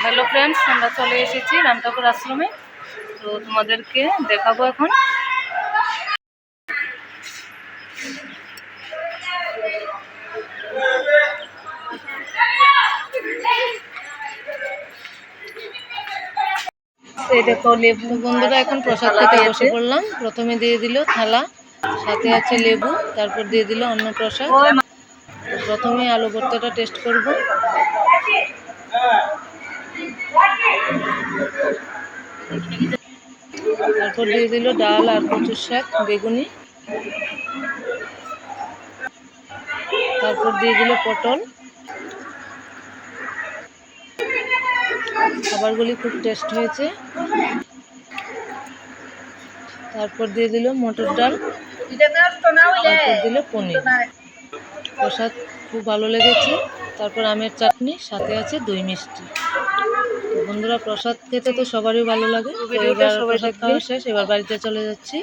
Hello friends, আমরা চলে এসেছি রাম ঠাকুর আশ্রমে। তো তোমাদেরকে দেখাবো এখন। এই দেখো লেবু। বন্ধুরা এখন প্রসাদ খেতে বসে পড়লাম। প্রথমে দিয়ে দিল থালা, সাথে আছে লেবু, তারপর দিয়ে দিল অন্ন প্রসাদ। তো প্রথমে আলু ভর্তাটা টেস্ট করব। তারপর দিয়ে দিল ডাল আর কচুর শাক, বেগুনি। তারপর দিয়ে দিল পটল। খাবারগুলি খুব টেস্ট হয়েছে। তারপর দিয়ে দিল মটর ডাল, তারপর দিল পনির। প্রসাদ খুব ভালো লেগেছে। তারপর আমের চাটনি, সাথে আছে দই মিষ্টি। তো বন্ধুরা, প্রসাদ খেতে তো সবারই ভালো লাগে। তো এবার প্রসাদ খাওয়া শেষ, এবার বাড়িতে চলে যাচ্ছি।